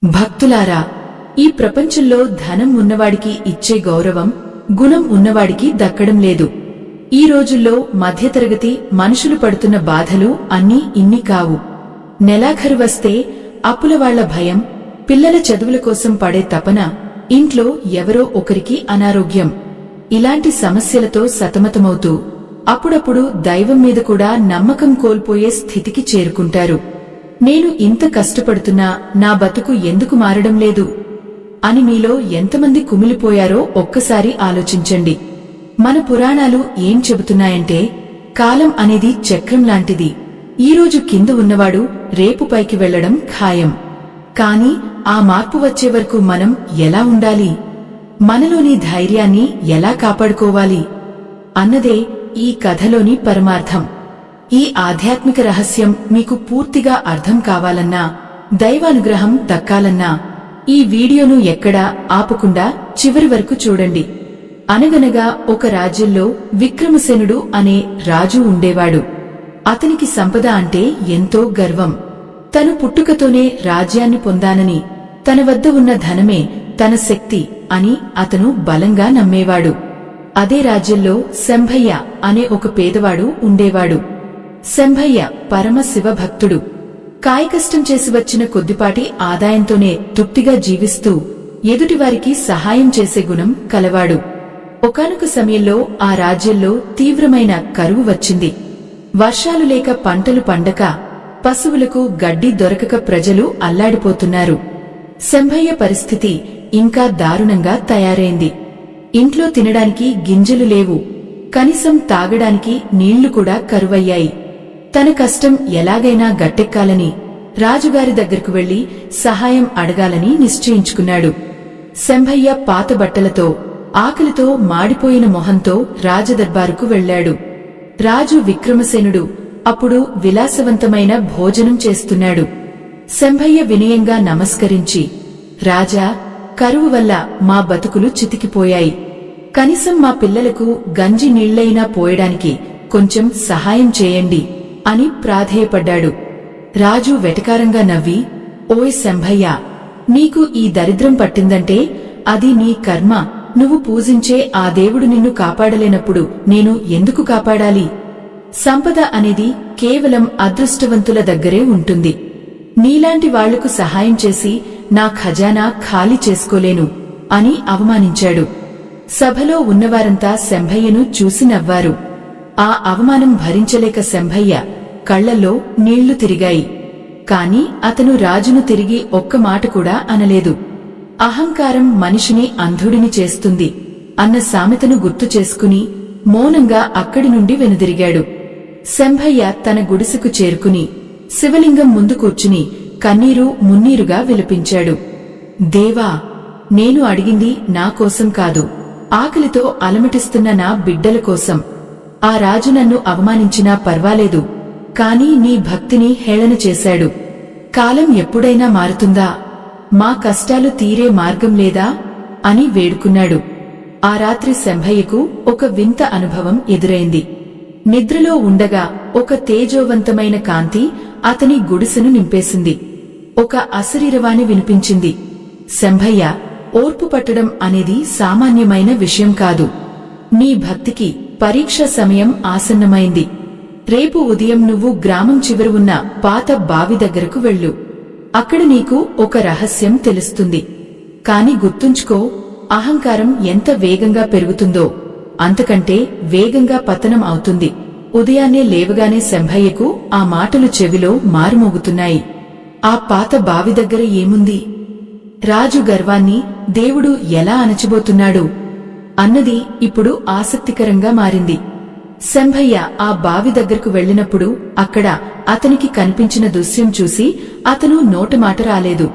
భక్తులారా, ఈ ప్రపంచంలో ధనం ఉన్నవాడికి ఇచ్చే గౌరవం గుణం ఉన్నవాడికి దక్కడం లేదు. ఈ రోజుల్లో మధ్యతరగతి మనుషులు పడుతున్న బాధలు అన్నీ ఇన్ని కావు. నెలాఖరు వస్తే అప్పులవాళ్ల భయం, పిల్లల చదువుల కోసం పడే తపన, ఇంట్లో ఎవరో ఒకరికి అనారోగ్యం, ఇలాంటి సమస్యలతో సతమతమవుతూ అప్పుడప్పుడు దైవం మీద కూడా నమ్మకం కోల్పోయే స్థితికి చేరుకుంటారు. నేను ఇంత కష్టపడుతున్నా నా బతుకు ఎందుకు మారడం లేదు అని మీలో ఎంతమంది కుమిలిపోయారో ఒక్కసారి ఆలోచించండి. మన పురాణాలు ఏం చెబుతున్నాయంటే, కాలం అనేది చక్రం లాంటిది. ఈరోజు కింద ఉన్నవాడు రేపు పైకి వెళ్లడం ఖాయం. కాని ఆ మార్పు వచ్చే వరకు మనం ఎలా ఉండాలి, మనలోని ధైర్యాన్ని ఎలా కాపాడుకోవాలి అన్నదే ఈ కథలోని పరమార్థం. ఈ ఆధ్యాత్మిక రహస్యం మీకు పూర్తిగా అర్థం కావాలన్నా, దైవానుగ్రహం దక్కాలన్నా ఈ వీడియోను ఎక్కడా ఆపకుండా చివరి వరకు చూడండి. అనగనగా ఒక రాజ్యంలో విక్రమసేనుడు అనే రాజు ఉండేవాడు. అతనికి సంపద అంటే ఎంతో గర్వం. తను పుట్టుకతోనే రాజ్యాన్ని పొందానని, తన వద్ద ఉన్న ధనమే తన శక్తి అని అతను బలంగా నమ్మేవాడు. అదే రాజ్యంలో శంభయ్య అనే ఒక పేదవాడు ఉండేవాడు. శంభయ్య పరమ శివభక్తుడు. కాయకష్టం చేసి వచ్చిన కొద్దిపాటి ఆదాయంతోనే తృప్తిగా జీవిస్తూ ఎదుటివారికి సహాయం చేసే గుణం కలవాడు. ఒకానొక సమయంలో ఆ రాజ్యంలో తీవ్రమైన కరువు వచ్చింది. వర్షాలు లేక పంటలు పండక, పశువులకు గడ్డి దొరకక ప్రజలు అల్లాడిపోతున్నారు. శంభయ్య పరిస్థితి ఇంకా దారుణంగా తయారైంది. ఇంట్లో తినడానికి గింజలు లేవు, కనీసం తాగడానికి నీళ్లు కూడా కరువయ్యాయి. తన కష్టం ఎలాగైనా గట్టెక్కాలని రాజుగారి దగ్గరకు వెళ్లి సహాయం అడగాలని నిశ్చయించుకున్నాడు. శంభయ్య పాత బట్టలతో, ఆకలితో మాడిపోయిన మొహంతో రాజదర్బారుకు వెళ్లాడు. రాజు విక్రమసేనుడు అప్పుడు విలాసవంతమైన భోజనం చేస్తున్నాడు. శంభయ్య వినయంగా నమస్కరించి, రాజా, కరువు వల్ల మా బతుకులు చితికిపోయాయి. కనీసం మా పిల్లలకు గంజి నీళ్లైనా పోయడానికి కొంచెం సహాయం చేయండి అని ప్రాధేయపడ్డాడు. రాజు వెటకారంగా నవ్వి, ఓయ్ శంభయ్య, నీకు ఈ దరిద్రం పట్టిందంటే అది నీ కర్మ. నువ్వు పూజించే ఆ దేవుడు నిన్ను కాపాడలేనప్పుడు నేను ఎందుకు కాపాడాలి? సంపద అనేది కేవలం అదృష్టవంతుల దగ్గరే ఉంటుంది. నీలాంటి వాళ్లకు సహాయం చేసి నా ఖజానా ఖాళీ చేసుకోలేను అని అవమానించాడు. సభలో ఉన్నవారంతా శంభయ్యను చూసి నవ్వారు. ఆ అవమానం భరించలేక శంభయ్య కళ్లల్లో నీళ్లు తిరిగాయి. కాని అతను రాజును తిరిగి ఒక్క మాట కూడా అనలేదు. అహంకారం మనిషిని అంధుడిని చేస్తుంది అన్న సామెతను గుర్తు చేసుకుని మౌనంగా అక్కడి నుండి వెనుదిరిగాడు. శంభయ్య తన గుడిసెకు చేరుకుని శివలింగం ముందు కూర్చుని కన్నీరు మున్నీరుగా విలపించాడు. దేవా, నేను అడిగింది నా కోసం కాదు, ఆకలితో అలమటిస్తున్న నా బిడ్డల కోసం. ఆ రాజు నన్ను అవమానించినా పర్వాలేదు, కాని నీ భక్తిని హేళన చేశాడు. కాలం ఎప్పుడైనా మారుతుందా? మా కష్టాలు తీరే మార్గం లేదా అని వేడుకున్నాడు. ఆ రాత్రి శంభయ్యకు ఒక వింత అనుభవం ఎదురైంది. నిద్రలో ఉండగా ఒక తేజోవంతమైన కాంతి అతని గుడిసెను నింపేసింది. ఒక అశరీరవాణి వినిపించింది, శంభయ్య, ఓర్పు పట్టడం అనేది సామాన్యమైన విషయం కాదు. నీ భక్తికి పరీక్ష సమయం ఆసన్నమైంది. రేపు ఉదయం నువ్వు గ్రామం చివర ఉన్న పాత బావి దగ్గరకు వెళ్ళు. అక్కడ నీకు ఒక రహస్యం తెలుస్తుంది. కాని గుర్తుంచుకో, అహంకారం ఎంత వేగంగా పెరుగుతుందో అంతకంటే వేగంగా పతనం అవుతుంది. ఉదయాన్నే లేవగానే శంభయ్యకు ఆ మాటలు చెవిలో మారుమోగుతున్నాయి. ఆ పాత బావి దగ్గర ఏముంది? రాజు గర్వాన్ని దేవుడు ఎలా అణచిబోతున్నాడు అన్నది ఇప్పుడు ఆసక్తికరంగా మారింది. శంభయ్య ఆ బావి దగ్గరకు వెళ్లినప్పుడు అక్కడ అతనికి కనిపించిన దృశ్యం చూసి అతను నోటమాట రాలేదు.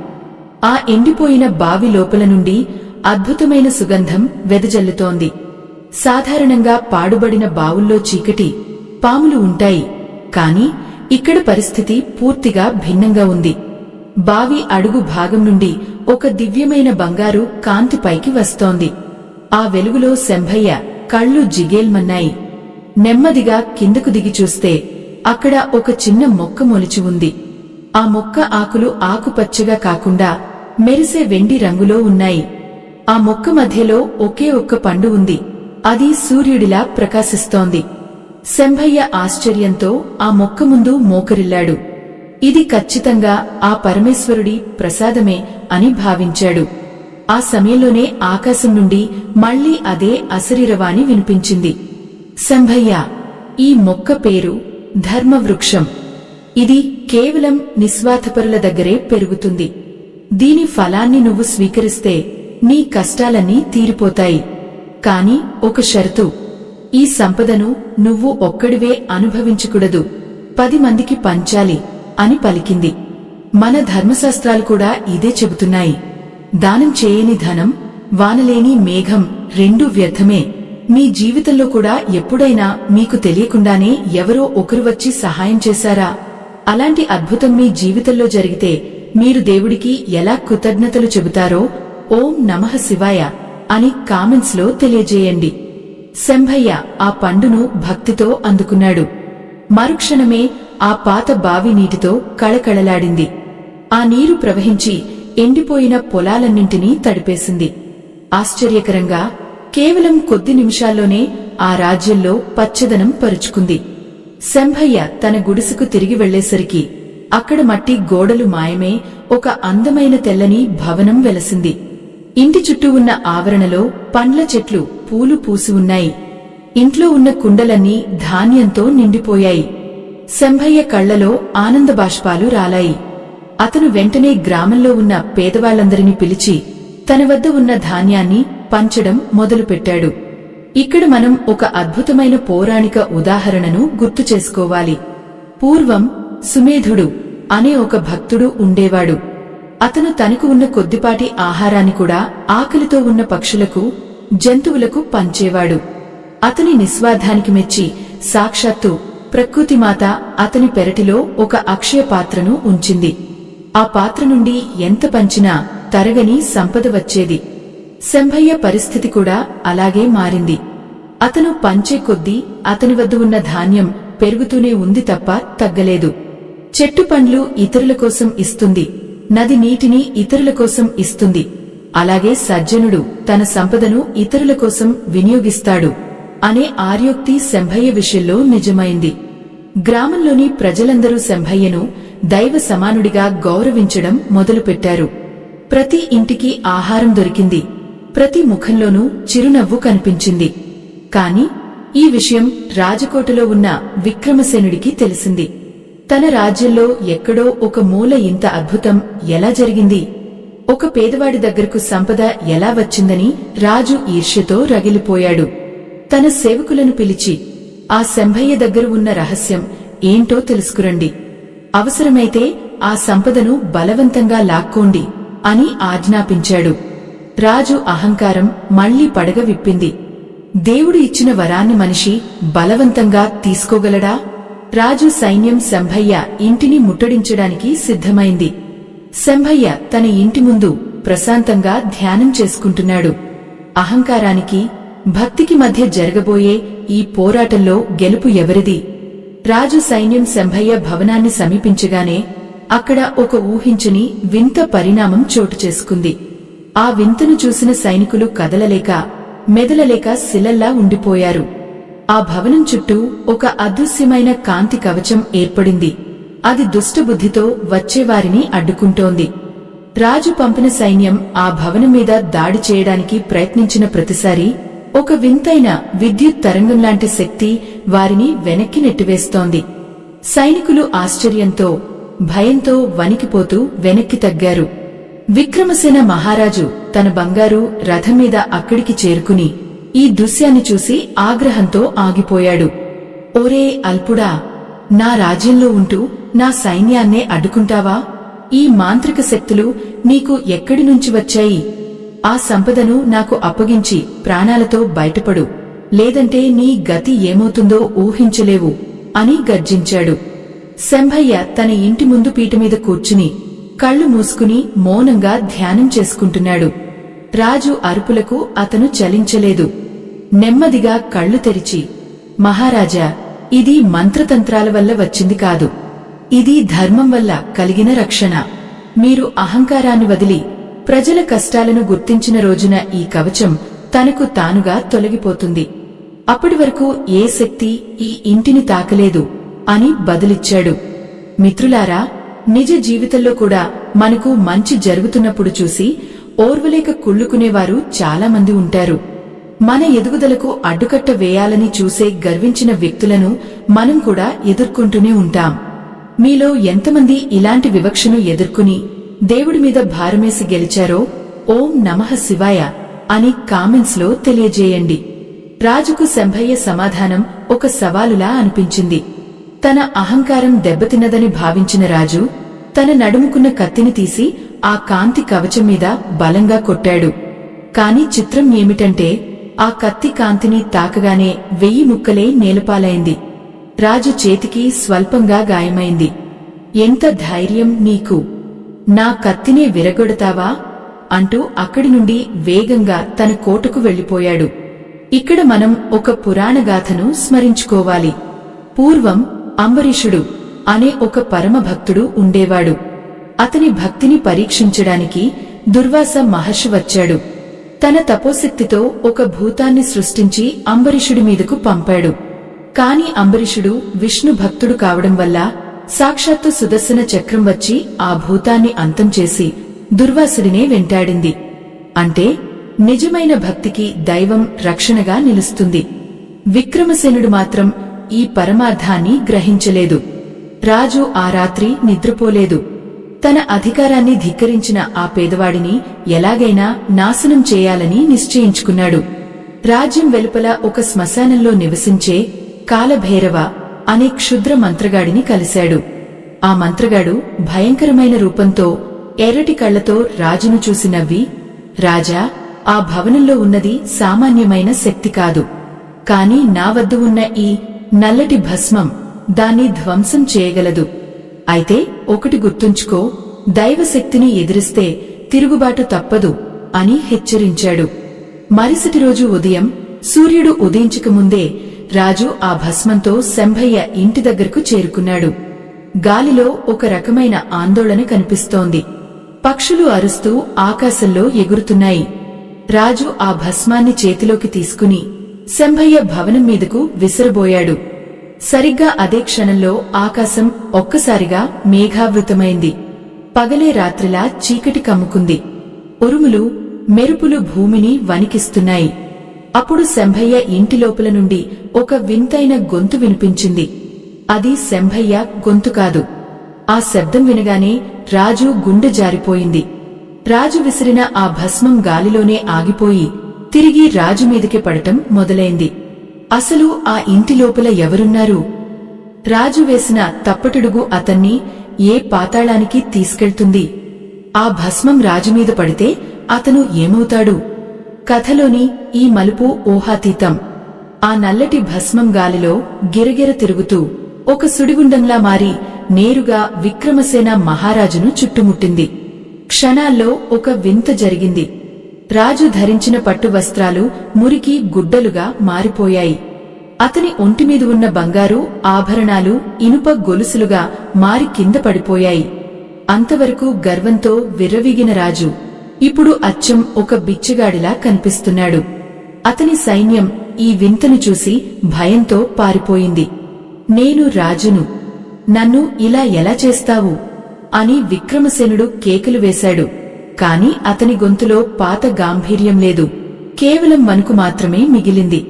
ఆ ఎండిపోయిన బావి లోపల నుండి అద్భుతమైన సుగంధం వెదజల్లుతోంది. సాధారణంగా పాడుబడిన బావుల్లో చీకటి, పాములు ఉంటాయి. కాని ఇక్కడ పరిస్థితి పూర్తిగా భిన్నంగా ఉంది. బావి అడుగు భాగం నుండి ఒక దివ్యమైన బంగారు కాంతి పైకి వస్తోంది. ఆ వెలుగులో శంభయ్య కళ్ళు జిగేల్మన్నాయి. నెమ్మదిగా కిందకు దిగి చూస్తే అక్కడ ఒక చిన్న మొక్క మొలిచి ఉంది. ఆ మొక్క ఆకులు ఆకుపచ్చగా కాకుండా మెరిసే వెండి రంగులో ఉన్నాయి. ఆ మొక్క మధ్యలో ఒకే ఒక్క పండు ఉంది. అది సూర్యుడిలా ప్రకాశిస్తోంది. శంభయ్య ఆశ్చర్యంతో ఆ మొక్క ముందు మోకరిల్లాడు. ఇది ఖచ్చితంగా ఆ పరమేశ్వరుడి ప్రసాదమే అని భావించాడు. ఆ సమయంలోనే ఆకాశం నుండి మళ్లీ అదే అశరీరవాణి వినిపించింది. శంభయ్య, ఈ మొక్క పేరు ధర్మవృక్షం. ఇది కేవలం నిస్వార్థపరుల దగ్గరే పెరుగుతుంది. దీని ఫలాన్ని నువ్వు స్వీకరిస్తే నీ కష్టాలన్నీ తీరిపోతాయి. కాని ఒక షరతు, ఈ సంపదను నువ్వు ఒక్కడివే అనుభవించకూడదు, 10 మందికి పంచాలి అని పలికింది. మన ధర్మశాస్త్రాలు కూడా ఇదే చెబుతున్నాయి. దానం చేయని ధనం, వానలేని మేఘం రెండూ వ్యర్థమే. మీ జీవితంలో కూడా ఎప్పుడైనా మీకు తెలియకుండానే ఎవరో ఒకరు వచ్చి సహాయం చేశారా? అలాంటి అద్భుతం మీ జీవితంలో జరిగితే మీరు దేవుడికి ఎలా కృతజ్ఞతలు చెబుతారో ఓం నమః శివాయ అని కామెంట్స్ లో తెలియజేయండి. శంభయ్య ఆ పండును భక్తితో అందుకున్నాడు. మరుక్షణమే ఆ పాత బావి నీటితో కళకళలాడింది. ఆ నీరు ప్రవహించి ఎండిపోయిన పొలాలన్నింటినీ తడిపేసింది. ఆశ్చర్యకరంగా కేవలం కొద్ది నిమిషాల్లోనే ఆ రాజ్యంలో పచ్చదనం పరుచుకుంది. శంభయ్య తన గుడిసెకు తిరిగి వెళ్లేసరికి అక్కడ మట్టి గోడలు మాయమే ఒక అందమైన తెల్లని భవనం వెలసింది. ఇంటి చుట్టూ ఉన్న ఆవరణలో పండ్ల చెట్లు పూలు పూసి ఉన్నాయి. ఇంట్లో ఉన్న కుండలన్నీ ధాన్యంతో నిండిపోయాయి. శంభయ్య కళ్లలో ఆనంద బాష్పాలు రాలాయి. అతను వెంటనే గ్రామంలో ఉన్న పేదవాళ్లందరినీ పిలిచి తన వద్ద ఉన్న ధాన్యాన్ని పంచడం మొదలుపెట్టాడు. ఇక్కడ మనం ఒక అద్భుతమైన పౌరాణిక ఉదాహరణను గుర్తు చేసుకోవాలి. పూర్వం సుమేధుడు అనే ఒక భక్తుడు ఉండేవాడు. అతను తనకు ఉన్న కొద్దిపాటి ఆహారాన్ని కూడా ఆకలితో ఉన్న పక్షులకు, జంతువులకు పంచేవాడు. అతని నిస్వార్థానికి మెచ్చి సాక్షాత్తు ప్రకృతిమాత అతని పెరటిలో ఒక అక్షయ పాత్రను ఉంచింది. ఆ పాత్ర నుండి ఎంత పంచినా తరగని సంపద వచ్చేది. శంభయ్య పరిస్థితి కూడా అలాగే మారింది. అతను పంచే కొద్దీ అతని వద్ద ఉన్న ధాన్యం పెరుగుతూనే ఉంది తప్ప తగ్గలేదు. చెట్టు పండ్లు ఇతరుల కోసం ఇస్తుంది, నది నీటిని ఇతరుల కోసం ఇస్తుంది. అలాగే సజ్జనుడు తన సంపదను ఇతరుల కోసం వినియోగిస్తాడు అనే ఆర్యోక్తి శంభయ్య విషయంలో నిజమైంది. గ్రామంలోని ప్రజలందరూ శంభయ్యను దైవ సమానుడిగా గౌరవించడం మొదలుపెట్టారు. ప్రతి ఇంటికి ఆహారం దొరికింది. ప్రతి ముఖంలోనూ చిరునవ్వు కనిపించింది. కాని ఈ విషయం రాజకోటలో ఉన్న విక్రమసేనుడికి తెలిసింది. తన రాజ్యంలో ఎక్కడో ఒక మూల ఇంత అద్భుతం ఎలా జరిగింది, ఒక పేదవాడి దగ్గరకు సంపద ఎలా వచ్చిందని రాజు ఈర్ష్యతో రగిలిపోయాడు. తన సేవకులను పిలిచి ఆ శంభయ్య దగ్గర ఉన్న రహస్యం ఏంటో తెలుసుకురండి, అవసరమైతే ఆ సంపదను బలవంతంగా లాక్కోండి అని ఆజ్ఞాపించాడు. రాజు అహంకారం మళ్లీ పడగ విప్పింది. దేవుడు ఇచ్చిన వరాన్ని మనిషి బలవంతంగా తీసుకోగలడా? రాజు సైన్యం శంభయ్య ఇంటిని ముట్టడించడానికి సిద్ధమైంది. శంభయ్య తన ఇంటి ముందు ప్రశాంతంగా ధ్యానం చేసుకుంటున్నాడు. అహంకారానికి, భక్తికి మధ్య జరగబోయే ఈ పోరాటంలో గెలుపు ఎవరిది? రాజు సైన్యం శంభయ్య భవనాన్ని సమీపించగానే అక్కడ ఒక ఊహించని వింత పరిణామం చోటు చేసుకుంది. ఆ వింతను చూసిన సైనికులు కదలలేక, మెదలలేక శిలల్లా ఉండిపోయారు. ఆ భవనం చుట్టూ ఒక అదృశ్యమైన కాంతి కవచం ఏర్పడింది. అది దుష్టబుద్ధితో వచ్చేవారిని అడ్డుకుంటోంది. రాజు పంపిన సైన్యం ఆ భవనం మీద దాడి చేయడానికి ప్రయత్నించిన ప్రతిసారీ ఒక వింతైన విద్యుత్ తరంగంలాంటి శక్తి వారిని వెనక్కి నెట్టివేస్తోంది. సైనికులు ఆశ్చర్యంతో, భయంతో వణికిపోతూ వెనక్కి తగ్గారు. విక్రమసేన మహారాజు తన బంగారు రథం మీద అక్కడికి చేరుకుని ఈ దృశ్యాన్ని చూసి ఆగ్రహంతో ఆగిపోయాడు. ఓరే అల్పుడా, నా రాజ్యంలో ఉంటూ నా సైన్యాన్నే అడ్డుకుంటావా? ఈ మాంత్రిక శక్తులు నీకు ఎక్కడి నుంచి వచ్చాయి? ఆ సంపదను నాకు అప్పగించి ప్రాణాలతో బయటపడు, లేదంటే నీ గతి ఏమవుతుందో ఊహించలేవు అని గర్జించాడు. శంభయ్య తన ఇంటి ముందు పీట మీద కూర్చుని కళ్లు మూసుకుని మౌనంగా ధ్యానం చేసుకుంటున్నాడు. రాజు అరుపులకు అతను చలించలేదు. నెమ్మదిగా కళ్లు తెరిచి, మహారాజా, ఇది మంత్రతంత్రాల వల్ల వచ్చింది కాదు, ఇది ధర్మం వల్ల కలిగిన రక్షణ. మీరు అహంకారాన్ని వదిలి ప్రజల కష్టాలను గుర్తించిన రోజున ఈ కవచం తనకు తానుగా తొలగిపోతుంది. అప్పటి వరకు ఏ శక్తి ఈ ఇంటిని తాకలేదు అని బదులిచ్చాడు. మిత్రులారా, నిజ జీవితంలో కూడా మనకు మంచి జరుగుతున్నప్పుడు చూసి ఓర్వలేక కుళ్ళుకునేవారు చాలామంది ఉంటారు. మన ఎదుగుదలకు అడ్డుకట్ట వేయాలని చూసే గర్వించిన వ్యక్తులను మనం కూడా ఎదుర్కొంటూనే ఉంటాం. మీలో ఎంతమంది ఇలాంటి వివక్షను ఎదుర్కొని దేవుడి మీద భారమేసి గెలిచారో ఓం నమః శివాయ అని కామెంట్స్ లో తెలియజేయండి. రాజుకు శంభయ్య సమాధానం ఒక సవాలులా అనిపించింది. తన అహంకారం దెబ్బతిన్నదని భావించిన రాజు తన నడుముకున్న కత్తిని తీసి ఆ కాంతి కవచం మీద బలంగా కొట్టాడు. కాని చిత్రం ఏమిటంటే ఆ కత్తి కాంతిని తాకగానే 1000 ముక్కలే నేలపాలైంది. రాజు చేతికి స్వల్పంగా గాయమైంది. ఎంత ధైర్యం నీకు, నా కత్తినే విరగొడతావా అంటూ అక్కడి నుండి వేగంగా తన కోటకు వెళ్లిపోయాడు. ఇక్కడ మనం ఒక పురాణగాథను స్మరించుకోవాలి. పూర్వం అంబరీషుడు అనే ఒక పరమభక్తుడు ఉండేవాడు. అతని భక్తిని పరీక్షించడానికి దుర్వాస మహర్షి వచ్చాడు. తన తపోశక్తితో ఒక భూతాన్ని సృష్టించి అంబరీషుడి మీదకు పంపాడు. కాని అంబరీషుడు విష్ణు భక్తుడు కావడం వల్ల సాక్షాత్తు సుదర్శన చక్రం వచ్చి ఆ భూతాన్ని అంతం చేసి దుర్వాసుడినే వెంటాడింది. అంటే నిజమైన భక్తికి దైవం రక్షణగా నిలుస్తుంది. విక్రమసేనుడు మాత్రం ఈ పరమార్థాన్ని గ్రహించలేదు. రాజు ఆ రాత్రి నిద్రపోలేదు. తన అధికారాన్ని ధిక్కరించిన ఆ పేదవాడిని ఎలాగైనా నాశనం చేయాలని నిశ్చయించుకున్నాడు. రాజ్యం వెలుపల ఒక శ్మశానంలో నివసించే కాలభైరవ అనే క్షుద్ర మంత్రగాడిని కలిశాడు. ఆ మంత్రగాడు భయంకరమైన రూపంతో ఎర్రటి కళ్లతో రాజును చూసి నవ్వి, రాజా, ఆ భవనంలో ఉన్నది సామాన్యమైన శక్తి కాదు. కాని నా వద్ద ఉన్న ఈ నల్లటి భస్మం దాన్ని ధ్వంసం చేయగలదు. అయితే ఒకటి గుర్తుంచుకో, దైవశక్తిని ఎదిరిస్తే తిరుగుబాటు తప్పదు అని హెచ్చరించాడు. మరుసటి రోజు ఉదయం సూర్యుడు ఉదయించకముందే రాజు ఆ భస్మంతో శంభయ్య ఇంటి దగ్గరకు చేరుకున్నాడు. గాలిలో ఒక రకమైన ఆందోళన కనిపిస్తోంది. పక్షులు అరుస్తూ ఆకాశంలో ఎగురుతున్నాయి. రాజు ఆ భస్మాన్ని చేతిలోకి తీసుకుని శంభయ్య భవనం మీదకు విసిరబోయాడు. సరిగ్గా అదే క్షణంలో ఆకాశం ఒక్కసారిగా మేఘావృతమైంది. పగలే రాత్రిలా చీకటి కమ్ముకుంది. ఉరుములు, మెరుపులు భూమిని వణికిస్తున్నాయి. అప్పుడు శంభయ్య ఇంటి లోపల నుండి ఒక వింతైన గొంతు వినిపించింది. అది శంభయ్య గొంతు కాదు. ఆ శబ్దం వినగానే రాజు గుండె జారిపోయింది. రాజు విసిరిన ఆ భస్మం గాలిలోనే ఆగిపోయి తిరిగి రాజు మీదకి పడటం మొదలైంది. అసలు ఆ ఇంటి లోపల ఎవరున్నారు? రాజు వేసిన తప్పటడుగు అతన్ని ఏ పాతాళానికి తీసుకెళ్తుంది? ఆ భస్మం రాజుమీద పడితే అతను ఏమవుతాడు? కథలోని ఈ మలుపు ఊహాతీతం. ఆ నల్లటి భస్మం గాలిలో గిరగిర తిరుగుతూ ఒక సుడిగుండంలా మారి నేరుగా విక్రమసేన మహారాజును చుట్టుముట్టింది. క్షణాల్లో ఒక వింత జరిగింది. రాజు ధరించిన పట్టు వస్త్రాలు మురికి గుడ్డలుగా మారిపోయాయి. అతని ఒంటిమీద ఉన్న బంగారు ఆభరణాలు ఇనుప గొలుసులుగా మారి కింద పడిపోయాయి. అంతవరకు గర్వంతో విర్రవీగిన రాజు ఇప్పుడు అచ్చం ఒక బిచ్చగాడిలా కనిపిస్తున్నాడు. అతని సైన్యం ఈ వింతను చూసి భయంతో పారిపోయింది. నేను రాజును, నన్ను ఇలా ఎలా చేస్తావు అని విక్రమసేనుడు కేకలు వేశాడు. కాని అతని గొంతులో పాత గాంభీర్యం లేదు, కేవలం వణుకు మాత్రమే మిగిలింది.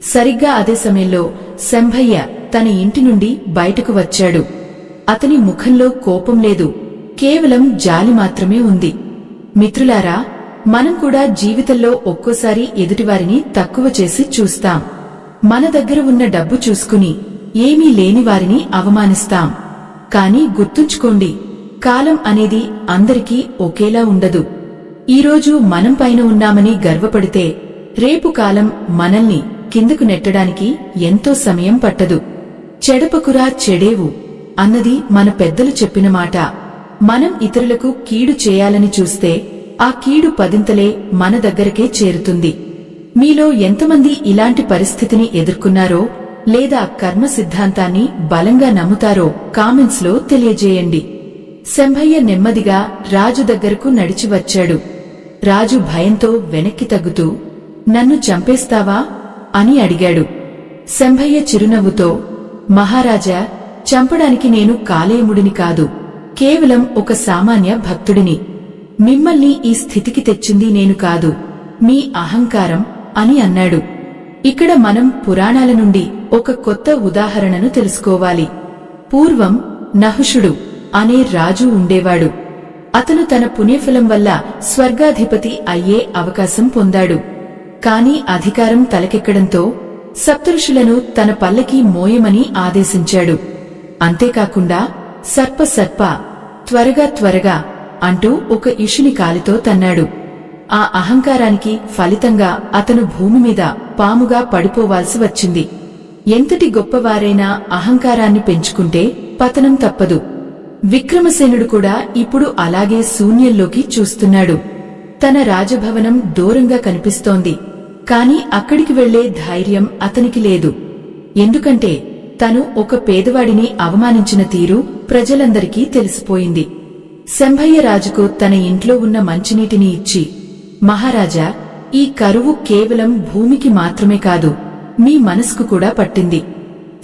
సరిగ్గా అదే సమయంలో శంభయ్య తన ఇంటి నుండి బయటకు వచ్చాడు. అతని ముఖంలో కోపం లేదు, కేవలం జాలి మాత్రమే ఉంది. మిత్రులారా, మనం కూడా జీవితంలో ఒక్కోసారి ఎదుటివారిని తక్కువ చేసి చూస్తాం. మన దగ్గర ఉన్న డబ్బు చూసుకుని ఏమీ లేని వారిని అవమానిస్తాం. కాని గుర్తుంచుకోండి, కాలం అనేది అందరికీ ఒకేలా ఉండదు. ఈరోజు మనం పైన ఉన్నామని గర్వపడితే రేపు కాలం మనల్ని కిందకు నెట్టడానికి ఎంతో సమయం పట్టదు. చెడపకురా చెడేవు అన్నది మన పెద్దలు చెప్పిన మాట. మనం ఇతరులకు కీడు చేయాలని చూస్తే ఆ కీడు పదింతలే మన దగ్గరకే చేరుతుంది. మీలో ఎంతమంది ఇలాంటి పరిస్థితిని ఎదుర్కొన్నారో లేదా కర్మ సిద్ధాంతాన్ని బలంగా నమ్ముతారో కామెంట్స్ లో తెలియజేయండి. శంభయ్య నెమ్మదిగా రాజు దగ్గరకు నడిచి వచ్చాడు. రాజు భయంతో వెనక్కి తగ్గుతూ, నన్ను చంపేస్తావా అని అడిగాడు. శంభయ్య చిరునవ్వుతో, మహారాజా, చంపడానికి నేను కాలేముడిని కాదు, కేవలం ఒక సామాన్య భక్తుడిని. మిమ్మల్ని ఈ స్థితికి తెచ్చింది నేను కాదు, మీ అహంకారం అని అన్నాడు. ఇక్కడ మనం పురాణాల నుండి ఒక కొత్త ఉదాహరణను తెలుసుకోవాలి. పూర్వం నహుషుడు అనే రాజు ఉండేవాడు. అతను తన పుణ్యఫలం వల్ల స్వర్గాధిపతి అయ్యే అవకాశం పొందాడు. కాని అధికారం తలకెక్కడంతో సప్తఋషులను తన పల్లకి మోయమని ఆదేశించాడు. అంతేకాకుండా సర్ప సర్ప, త్వరగా త్వరగా అంటూ ఒక ఇషుని కాలితో తన్నాడు. ఆ అహంకారానికి ఫలితంగా అతను భూమి మీద పాముగా పడిపోవాల్సి వచ్చింది. ఎంతటి గొప్పవారైనా అహంకారాన్ని పెంచుకుంటే పతనం తప్పదు. విక్రమసేనుడు కూడా ఇప్పుడు అలాగే శూన్యంలోకి చూస్తున్నాడు. తన రాజభవనం దూరంగా కనిపిస్తోంది, కాని అక్కడికి వెళ్లే ధైర్యం అతనికి లేదు. ఎందుకంటే తను ఒక పేదవాడిని అవమానించిన తీరు ప్రజలందరికీ తెలిసిపోయింది. శంభయ్య రాజుకు తన ఇంట్లో ఉన్న మంచినీటిని ఇచ్చి, మహారాజా, ఈ కరువు కేవలం భూమికి మాత్రమే కాదు, మీ మనసుకు కూడా పట్టింది.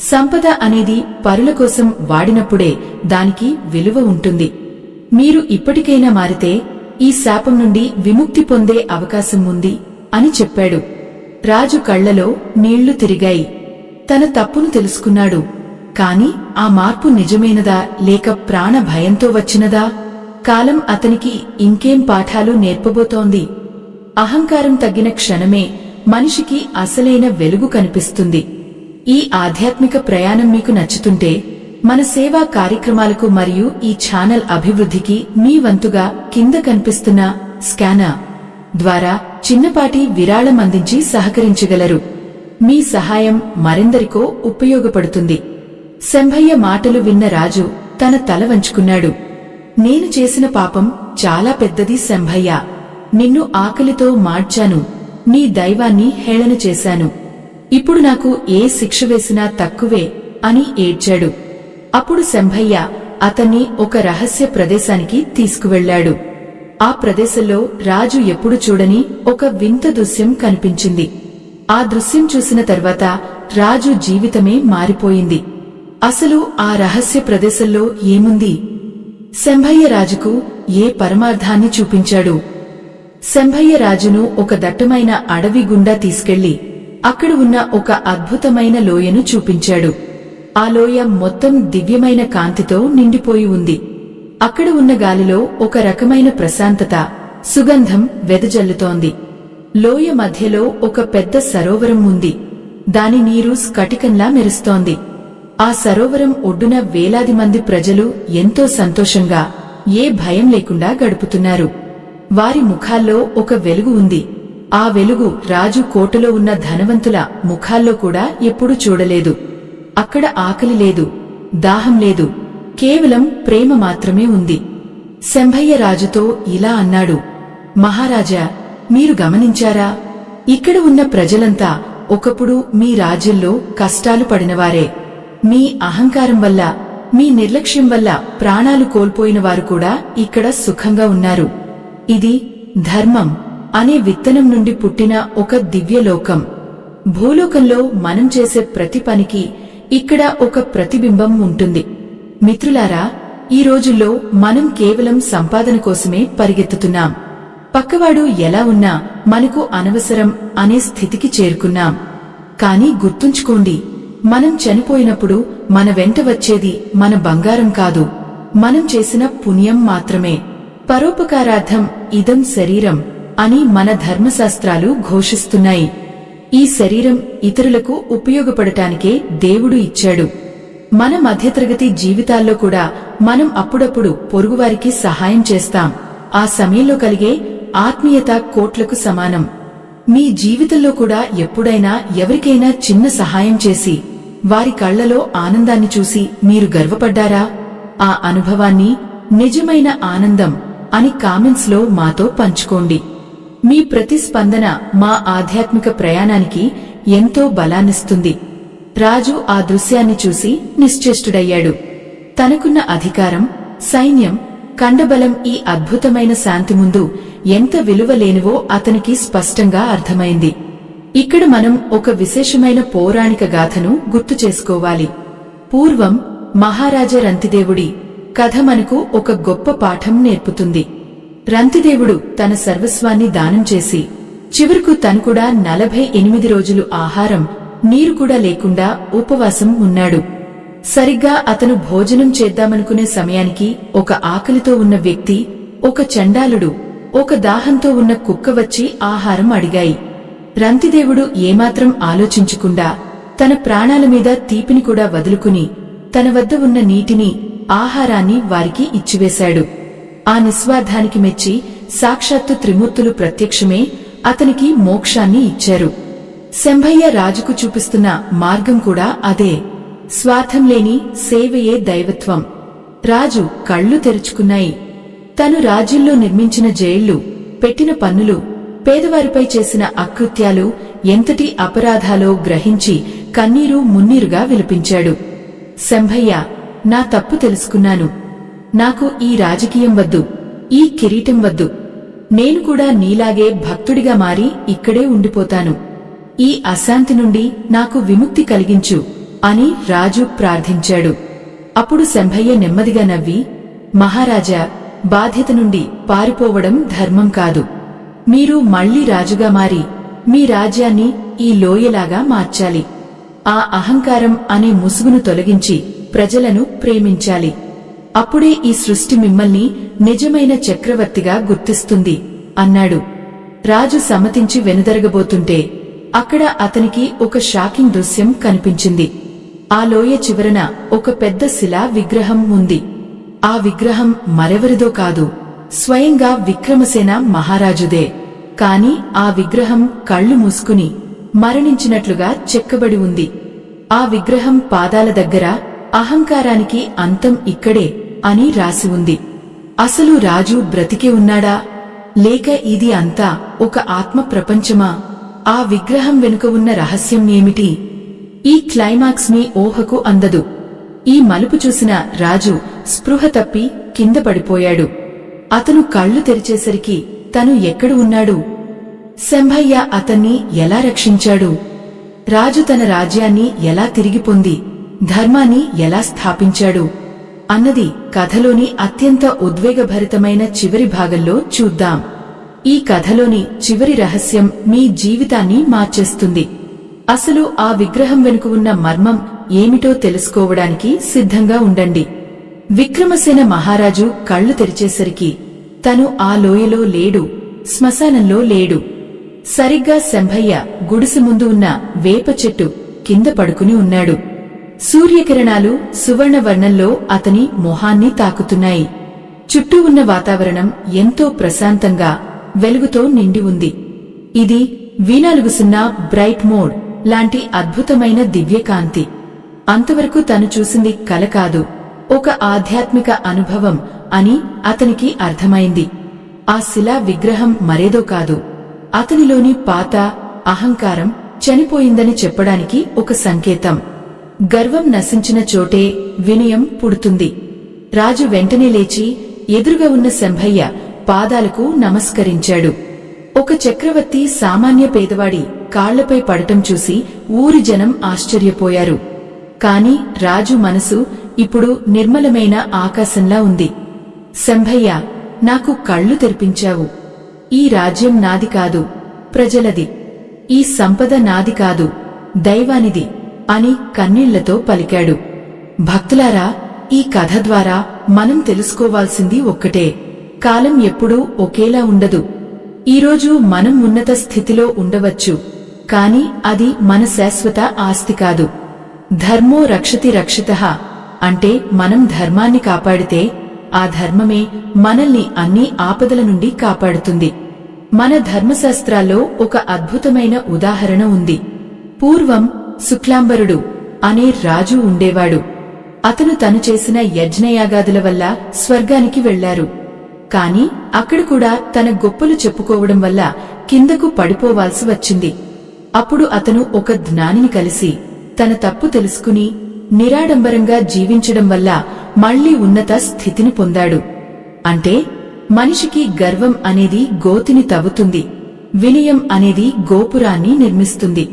సంపద అనేది పరుల కోసం వాడినప్పుడే దానికి విలువ ఉంటుంది. మీరు ఇప్పటికైనా మారితే ఈ శాపం నుండి విముక్తి పొందే అవకాశం ఉంది అని చెప్పాడు. రాజు కళ్లలో నీళ్లు తిరిగాయి. తన తప్పును తెలుసుకున్నాడు. కాని ఆ మార్పు నిజమేనదా లేక ప్రాణ భయంతో వచ్చినదా? కాలం అతనికి ఇంకేం పాఠాలు నేర్పబోతోంది? అహంకారం తగ్గిన క్షణమే మనిషికి అసలైన వెలుగు కనిపిస్తుంది. ఈ ఆధ్యాత్మిక ప్రయాణం మీకు నచ్చుతుంటే మన సేవా కార్యక్రమాలకు మరియు ఈ ఛానల్ అభివృద్ధికి మీ వంతుగా కింద కనిపిస్తున్న స్కానర్ ద్వారా చిన్నపాటి విరాళం అందించి సహకరించగలరు. మీ సహాయం మరెందరికో ఉపయోగపడుతుంది. శంభయ్య మాటలు విన్న రాజు తన తల వంచుకున్నాడు. నేను చేసిన పాపం చాలా పెద్దది శంభయ్య. నిన్ను ఆకలితో మార్చాను, నీ దైవాన్ని హేళన చేశాను. ఇప్పుడు నాకు ఏ శిక్ష వేసినా తక్కువే అని ఏడ్చాడు. అప్పుడు శంభయ్య అతన్ని ఒక రహస్య ప్రదేశానికి తీసుకువెళ్లాడు. ఆ ప్రదేశంలో రాజు ఎప్పుడు చూడని ఒక వింత దృశ్యం కనిపించింది. ఆ దృశ్యం చూసిన తర్వాత రాజు జీవితమే మారిపోయింది. అసలు ఆ రహస్య ప్రదేశంలో ఏముంది? శంభయ్య రాజుకు ఏ పరమార్థాన్ని చూపించాడు? శంభయ్య రాజును ఒక దట్టమైన అడవి గుండా తీసుకెళ్లి అక్కడ ఉన్న ఒక అద్భుతమైన లోయను చూపించాడు. ఆ లోయ మొత్తం దివ్యమైన కాంతితో నిండిపోయి ఉంది. అక్కడ ఉన్న గాలిలో ఒక రకమైన ప్రశాంతత, సుగంధం వెదజల్లుతోంది. లోయ మధ్యలో ఒక పెద్ద సరోవరం ఉంది. దాని నీరు స్ఫటికంలా మెరుస్తోంది. ఆ సరోవరం ఒడ్డున వేలాది మంది ప్రజలు ఎంతో సంతోషంగా, ఏ భయం లేకుండా గడుపుతున్నారు. వారి ముఖాల్లో ఒక వెలుగు ఉంది. ఆ వెలుగు రాజు కోటలో ఉన్న ధనవంతుల ముఖాల్లో కూడా ఎప్పుడూ చూడలేదు. అక్కడ ఆకలి లేదు, దాహం లేదు, కేవలం ప్రేమ మాత్రమే ఉంది. శంభయ్య రాజుతో ఇలా అన్నాడు, మహారాజా, మీరు గమనించారా? ఇక్కడ ఉన్న ప్రజలంతా ఒకప్పుడు మీ రాజ్యంలో కష్టాలు పడినవారే. మీ అహంకారం వల్ల, మీ నిర్లక్ష్యం వల్ల ప్రాణాలు కోల్పోయిన వారు కూడా ఇక్కడ సుఖంగా ఉన్నారు. ఇది ధర్మం అనే విత్తనం నుండి పుట్టిన ఒక దివ్యలోకం. భూలోకంలో మనం చేసే ప్రతి పనికి ఇక్కడ ఒక ప్రతిబింబం ఉంటుంది. మిత్రులారా, ఈ రోజుల్లో మనం కేవలం సంపాదన కోసమే పరిగెత్తుతున్నాం. పక్కవాడు ఎలా ఉన్నా మనకు అనవసరం అనే స్థితికి చేరుకున్నాం. కాని గుర్తుంచుకోండి, మనం చనిపోయినప్పుడు మన వెంట వచ్చేది మన బంగారం కాదు, మనం చేసిన పుణ్యం మాత్రమే. పరోపకారార్థం ఇదం శరీరం అని మన ధర్మశాస్త్రాలు ఘోషిస్తున్నాయి. ఈ శరీరం ఇతరులకు ఉపయోగపడటానికే దేవుడు ఇచ్చాడు. మన మధ్యతరగతి జీవితాల్లో కూడా మనం అప్పుడప్పుడు పొరుగువారికి సహాయం చేస్తాం. ఆ సమయంలో కలిగే ఆత్మీయత కోట్లకు సమానం. మీ జీవితంలో కూడా ఎప్పుడైనా ఎవరికైనా చిన్న సహాయం చేసి వారి కళ్లలో ఆనందాన్ని చూసి మీరు గర్వపడ్డారా? ఆ అనుభవాన్ని నిజమైన ఆనందం అని కామెంట్స్ లో మాతో పంచుకోండి. మీ ప్రతిస్పందన మా ఆధ్యాత్మిక ప్రయాణానికి ఎంతో బలాన్నిస్తుంది. రాజు ఆ దృశ్యాన్ని చూసి నిశ్చేష్టుడయ్యాడు. తనకున్న అధికారం, సైన్యం, కండబలం ఈ అద్భుతమైన శాంతి ముందు ఎంత విలువలేనివో అతనికి స్పష్టంగా అర్థమైంది. ఇక్కడ మనం ఒక విశేషమైన పౌరాణిక గాథను గుర్తు చేసుకోవాలి. పూర్వం మహారాజా రంతిదేవుడి కథ మనకు ఒక గొప్ప పాఠం నేర్పుతుంది. రంతిదేవుడు తన సర్వస్వాన్ని దానం చేసి చివరకు తను కూడా 48 రోజులు ఆహారం, నీరు కూడా లేకుండా ఉపవాసం ఉన్నాడు. సరిగ్గా అతను భోజనం చేద్దామనుకునే సమయానికి ఒక ఆకలితో ఉన్న వ్యక్తి, ఒక చండాలుడు, ఒక దాహంతో ఉన్న కుక్క వచ్చి ఆహారం అడిగాయి. రంతిదేవుడు ఏమాత్రం ఆలోచించకుండా తన ప్రాణాల మీద తీపిని కూడా వదులుకుని తన వద్ద ఉన్న నీటిని, ఆహారాన్ని వారికి ఇచ్చివేశాడు. ఆ నిస్వార్థానికి మెచ్చి సాక్షాత్తు త్రిమూర్తులు ప్రత్యక్షమే అతనికి మోక్షాన్ని ఇచ్చారు. శంభయ్య రాజుకు చూపిస్తున్న మార్గం కూడా అదే. స్వార్థం లేని సేవయే దైవత్వం. రాజు కళ్ళు తెరుచుకున్నాయి. తను రాజ్యంలో నిర్మించిన జైళ్లు, పెట్టిన పన్నులు, పేదవారిపై చేసిన అకృత్యాలు ఎంతటి అపరాధాలో గ్రహించి కన్నీరు మున్నీరుగా విలపించాడు. శంభయ్య, నా తప్పు తెలుసుకున్నాను. నాకు ఈ రాజకీయం వద్దు, ఈ కిరీటం వద్దు. నేను కూడా నీలాగే భక్తుడిగా మారి ఇక్కడే ఉండిపోతాను. ఈ అశాంతి నుండి నాకు విముక్తి కలిగించు అని రాజు ప్రార్థించాడు. అప్పుడు శంభయ్య నెమ్మదిగా నవ్వి, మహారాజా, బాధ్యత నుండి పారిపోవడం ధర్మం కాదు. మీరు మళ్లీ రాజుగా మారి మీ రాజ్యాన్ని ఈ లోయలాగా మార్చాలి. ఆ అహంకారం అనే ముసుగును తొలగించి ప్రజలను ప్రేమించాలి. అప్పుడే ఈ సృష్టి మిమ్మల్ని నిజమైన చక్రవర్తిగా గుర్తిస్తుంది అన్నాడు. రాజు సమ్మతించి వెనుదరగబోతుంటే అక్కడ అతనికి ఒక షాకింగ్ దృశ్యం కనిపించింది. ఆ లోయ చివరన ఒక పెద్ద శిలా విగ్రహం ఉంది. ఆ విగ్రహం మరెవరిదో కాదు, స్వయంగా విక్రమసేన మహారాజుదే. కాని ఆ విగ్రహం కళ్ళు మూసుకుని మరణించినట్లుగా చెక్కబడి ఉంది. ఆ విగ్రహం పాదాల దగ్గర అహంకారానికి అంతం ఇక్కడే అని రాసి ఉంది. అసలు రాజు బ్రతికే ఉన్నాడా, లేక ఇది అంతా ఒక ఆత్మ ప్రపంచమా? ఆ విగ్రహం వెనుక ఉన్న రహస్యం ఏమిటి? ఈ క్లైమాక్స్ మీ ఊహకు అందదు. ఈ మలుపు చూసిన రాజు స్పృహ తప్పి కింద పడిపోయాడు. అతను కళ్ళు తెరిచేసరికి తను ఎక్కడ ఉన్నాడు? శంభయ్య అతన్ని ఎలా రక్షించాడు? రాజు తన రాజ్యాన్ని ఎలా తిరిగి పొంది ధర్మాన్ని ఎలా స్థాపించాడు అన్నది కథలోని అత్యంత ఉద్వేగభరితమైన చివరి భాగంలో చూద్దాం. ఈ కథలోని చివరి రహస్యం మీ జీవితాన్ని మార్చేస్తుంది. అసలు ఆ విగ్రహం వెనుక ఉన్న మర్మం ఏమిటో తెలుసుకోవడానికి సిద్ధంగా ఉండండి. విక్రమసేన మహారాజు కళ్ళు తెరిచేసరికి తను ఆ లోయలో లేడు, శ్మశానంలో లేడు. సరిగ్గా శంభయ్య గుడిసె ముందు ఉన్న వేప చెట్టు కింద పడుకుని ఉన్నాడు. సూర్యకిరణాలు సువర్ణవర్ణంలో అతని మొహాన్ని తాకుతున్నాయి. చుట్టూ ఉన్న వాతావరణం ఎంతో ప్రశాంతంగా వెలుగుతో నిండి ఉంది. ఇది V40 బ్రైట్ మోడ్ లాంటి అద్భుతమైన దివ్యకాంతి. అంతవరకు తను చూసింది కల కాదు, ఒక ఆధ్యాత్మిక అనుభవం అని అతనికి అర్థమైంది. ఆ శిలా విగ్రహం మరేదో కాదు, అతనిలోని పాత అహంకారం చనిపోయిందని చెప్పడానికి ఒక సంకేతం. గర్వం నశించిన చోటే వినయం పుడుతుంది. రాజు వెంటనే లేచి ఎదురుగా ఉన్న శంభయ్య పాదాలకు నమస్కరించాడు. ఒక చక్రవర్తి సామాన్య పేదవాడి కాళ్లపై పడటం చూసి ఊరి జనం ఆశ్చర్యపోయారు. కాని రాజు మనసు ఇప్పుడు నిర్మలమైన ఆకాశంలా ఉంది. శంభయ్య, నాకు కళ్ళు తెరిపించావు. ఈ రాజ్యం నాది కాదు, ప్రజలది. ఈ సంపద నాది కాదు, దైవానిది అని కన్నీళ్లతో పలికాడు. భక్తులారా, ఈ కథ ద్వారా మనం తెలుసుకోవాల్సింది ఒక్కటే: కాలం ఎప్పుడూ ఒకేలా ఉండదు. ఈరోజు మనం ఉన్నత స్థితిలో ఉండవచ్చు, కాని అది మన శాశ్వత ఆస్తి కాదు. ధర్మో రక్షతి రక్షితః అంటే మనం ధర్మాన్ని కాపాడితే ఆ ధర్మమే మనల్ని అన్ని ఆపదల నుండి కాపాడుతుంది. మన ధర్మశాస్త్రాల్లో ఒక అద్భుతమైన ఉదాహరణ ఉంది. పూర్వం శుక్లాంబరుడు అనే రాజు ఉండేవాడు. అతను తను చేసిన యజ్ఞయాగాదుల వల్ల స్వర్గానికి వెళ్లారు. కాని అక్కడ కూడా తన గొప్పలు చెప్పుకోవడం వల్ల కిందకు పడిపోవాల్సి వచ్చింది. అప్పుడు అతను ఒక జ్ఞానిని కలిసి తన తప్పు తెలుసుకుని నిరాడంబరంగా జీవించడం వల్ల మళ్లీ ఉన్నత స్థితిని పొందాడు. అంటే మనిషికి గర్వం అనేది గోతిని తవ్వుతుంది, వినయం అనేది గోపురాన్ని నిర్మిస్తుంది.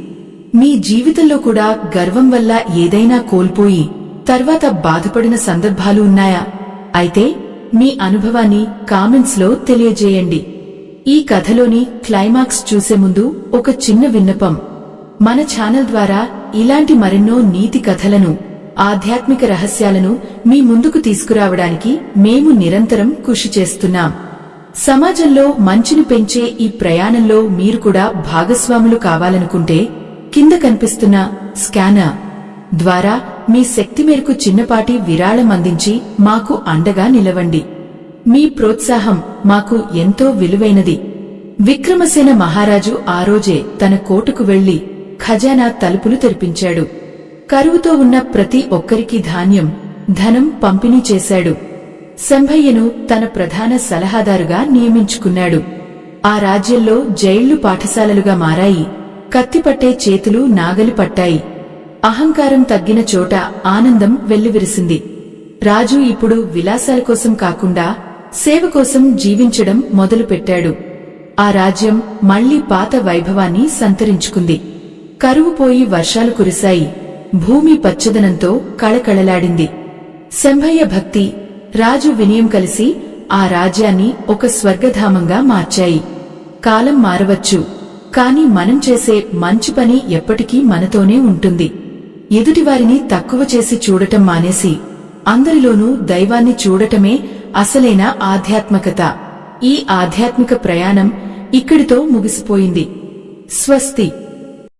మీ జీవితంలో కూడా గర్వం వల్ల ఏదైనా కోల్పోయి తర్వాత బాధపడిన సందర్భాలు ఉన్నాయా? అయితే మీ అనుభవాన్ని కామెంట్స్ లో తెలియజేయండి. ఈ కథలోని క్లైమాక్స్ చూసే ముందు ఒక చిన్న విన్నపం. మన ఛానల్ ద్వారా ఇలాంటి మరెన్నో నీతి కథలను, ఆధ్యాత్మిక రహస్యాలను మీ ముందుకు తీసుకురావడానికి మేము నిరంతరం కృషి చేస్తున్నాం. సమాజంలో మంచిని పెంచే ఈ ప్రయాణంలో మీరు కూడా భాగస్వాములు కావాలనుకుంటే కింద కనిపిస్తున్న స్కానర్ ద్వారా మీ శక్తి మేరకు చిన్నపాటి విరాళం అందించి మాకు అండగా నిలవండి. మీ ప్రోత్సాహం మాకు ఎంతో విలువైనది. విక్రమసేన మహారాజు ఆ రోజే తన కోటకు వెళ్లి ఖజానా తలుపులు తెరిపించాడు. కరువుతో ఉన్న ప్రతి ఒక్కరికి ధాన్యం, ధనం పంపిణీ చేశాడు. శంభయ్యను తన ప్రధాన సలహాదారుగా నియమించుకున్నాడు. ఆ రాజ్యంలో జైళ్లు పాఠశాలలుగా మారాయి. కత్తిపట్టే చేతులు నాగలి పట్టాయి. అహంకారం తగ్గిన చోట ఆనందం వెల్లివిరిసింది. రాజు ఇప్పుడు విలాసాల కోసం కాకుండా సేవ కోసం జీవించడం మొదలుపెట్టాడు. ఆ రాజ్యం మళ్లీ పాత వైభవాన్ని సంతరించుకుంది. కరువు పోయి వర్షాలు కురిశాయి. భూమి పచ్చదనంతో కళకళలాడింది. శంభయ్య భక్తి, రాజు వినయం కలిసి ఆ రాజ్యాన్ని ఒక స్వర్గధామంగా మార్చాయి. కాలం మారవచ్చు, కాని మనం చేసే మంచి పని ఎప్పటికీ మనతోనే ఉంటుంది. ఎదుటివారిని తక్కువ చేసి చూడటం మానేసి అందరిలోనూ దైవాన్ని చూడటమే అసలైన ఆధ్యాత్మికత. ఈ ఆధ్యాత్మిక ప్రయాణం ఇక్కడితో ముగిసిపోయింది. స్వస్తి.